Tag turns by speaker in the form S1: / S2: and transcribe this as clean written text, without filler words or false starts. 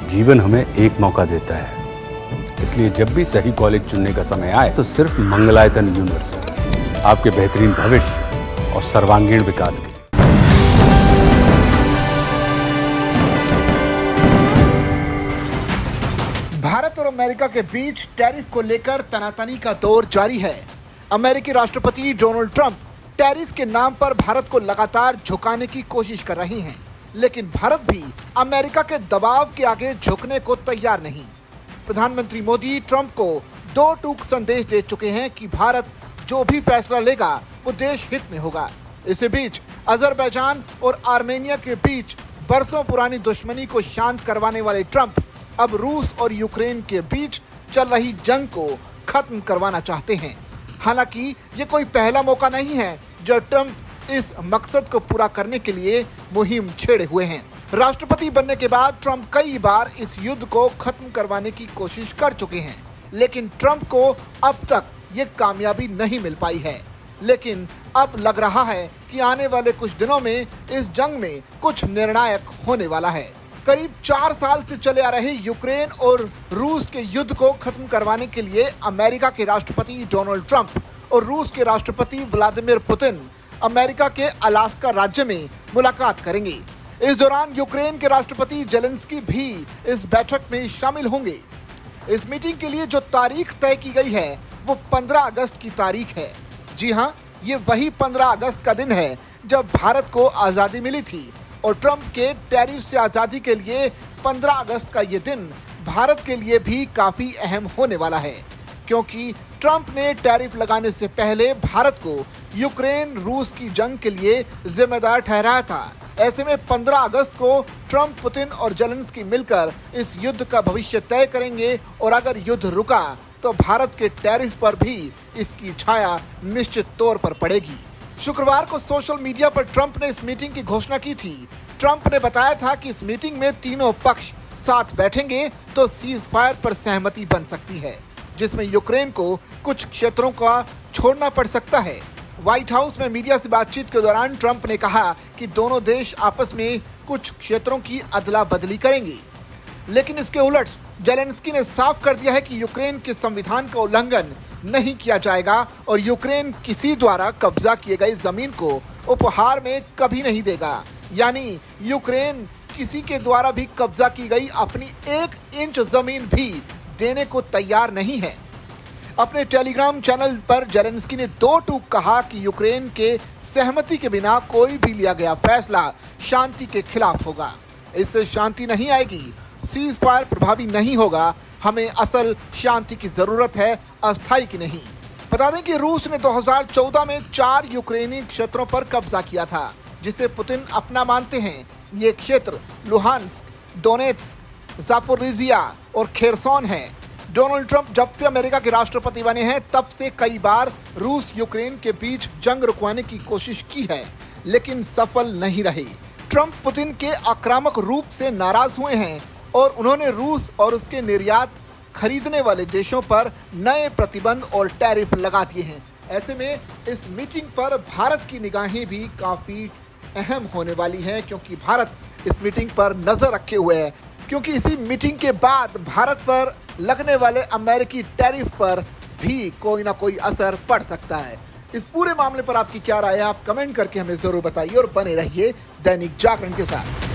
S1: जीवन हमें एक मौका देता है, इसलिए जब भी सही कॉलेज चुनने का समय आए तो सिर्फ मंगलायतन यूनिवर्सिटी आपके बेहतरीन भविष्य और सर्वांगीण विकास के लिए।
S2: भारत और अमेरिका के बीच टैरिफ को लेकर तनातनी का दौर जारी है। अमेरिकी राष्ट्रपति डोनाल्ड ट्रंप टैरिफ के नाम पर भारत को लगातार झुकाने की कोशिश कर रही हैं, लेकिन भारत भी अमेरिका के दबाव के आगे झुकने को तैयार नहीं। प्रधानमंत्री मोदी ट्रंप को दो टूक संदेश दे चुके हैं कि भारत जो भी फैसला लेगा वो देश हित में होगा। इसी बीच अजरबैजान और आर्मेनिया के बीच बरसों पुरानी दुश्मनी को शांत करवाने वाले ट्रंप अब रूस और यूक्रेन के बीच चल रही जंग को खत्म करवाना चाहते हैं। हालांकि ये कोई पहला मौका नहीं है जब ट्रंप इस मकसद को पूरा करने के लिए मुहिम छेड़े हुए हैं। राष्ट्रपति बनने के बाद ट्रंप कई बार इस युद्ध को खत्म करवाने की कोशिश कर चुके हैं, लेकिन ट्रंप को अब तक ये कामयाबी नहीं मिल पाई है। लेकिन अब लग रहा है कि आने वाले कुछ दिनों में इस जंग में कुछ निर्णायक होने वाला है। करीब 4 साल से चले आ रहे यूक्रेन और रूस के युद्ध को खत्म करवाने के लिए अमेरिका के राष्ट्रपति डोनाल्ड ट्रंप और रूस के राष्ट्रपति व्लादिमीर पुतिन अमेरिका के अलास्का राज्य में मुलाकात करेंगे। इस दौरान यूक्रेन के राष्ट्रपति जेलेंस्की भी इस बैठक में शामिल होंगे। इस मीटिंग के लिए जो तारीख तय की गई है वो 15 अगस्त की तारीख है। जी हाँ, ये वही 15 अगस्त का दिन है जब भारत को आज़ादी मिली थी और ट्रंप के टैरिफ से आज़ादी के लिए 15 अगस्त का ये दिन भारत के लिए भी काफ़ी अहम होने वाला है, क्योंकि ट्रंप ने टैरिफ लगाने से पहले भारत को यूक्रेन रूस की जंग के लिए जिम्मेदार ठहराया था। ऐसे में 15 अगस्त को ट्रंप, पुतिन और जेलेंस्की मिलकर इस युद्ध का भविष्य तय करेंगे और अगर युद्ध रुका तो भारत के टैरिफ पर भी इसकी छाया निश्चित तौर पर पड़ेगी। शुक्रवार को सोशल मीडिया पर ट्रंप ने इस मीटिंग की घोषणा की थी। ट्रंप ने बताया था कि इस मीटिंग में तीनों पक्ष साथ बैठेंगे तो सीज फायर पर सहमति बन सकती है, जिसमें यूक्रेन को कुछ क्षेत्रों का छोड़ना पड़ सकता है। व्हाइट हाउस में मीडिया से बातचीत के दौरान ट्रंप ने कहा कि दोनों देश आपस में कुछ क्षेत्रों की अदला बदली करेंगे, लेकिन इसके उलट जेलेंस्की ने साफ कर दिया है कि यूक्रेन के संविधान का उल्लंघन नहीं किया जाएगा और यूक्रेन किसी द्वारा कब्जा किए गई जमीन को उपहार में कभी नहीं देगा। यानी यूक्रेन किसी के द्वारा भी कब्जा की गई अपनी 1 इंच जमीन भी देने को तैयार नहीं है। अपने टेलीग्राम चैनल पर जेलेंस्की ने दो टूक कहा कि यूक्रेन के सहमति के बिना कोई भी लिया गया फैसला शांति के खिलाफ होगा। इससे शांति नहीं आएगी, सीज फायर प्रभावी नहीं होगा। हमें असल शांति की जरूरत है, अस्थायी की नहीं। बता दें कि रूस ने 2014 में 4 यूक्रेनी क्षेत्रों पर कब्जा किया था, जिसे पुतिन अपना मानते हैं। ये क्षेत्र लुहान्स्क, डोनेत्स्क, जापोरिजिया और खेरसोन है। डोनाल्ड ट्रंप जब से अमेरिका के राष्ट्रपति बने हैं तब से कई बार रूस यूक्रेन के बीच जंग रुकवाने की कोशिश की है, लेकिन सफल नहीं रही। ट्रंप पुतिन के आक्रामक रूप से नाराज हुए हैं और उन्होंने रूस और उसके निर्यात खरीदने वाले देशों पर नए प्रतिबंध और टैरिफ लगा दिए हैं। ऐसे में इस मीटिंग पर भारत की निगाहें भी काफ़ी अहम होने वाली हैं, क्योंकि भारत इस मीटिंग पर नज़र रखे हुए है, क्योंकि इसी मीटिंग के बाद भारत पर लगने वाले अमेरिकी टैरिफ पर भी कोई ना कोई असर पड़ सकता है। इस पूरे मामले पर आपकी क्या राय है, आप कमेंट करके हमें ज़रूर बताइए और बने रहिए दैनिक जागरण के साथ।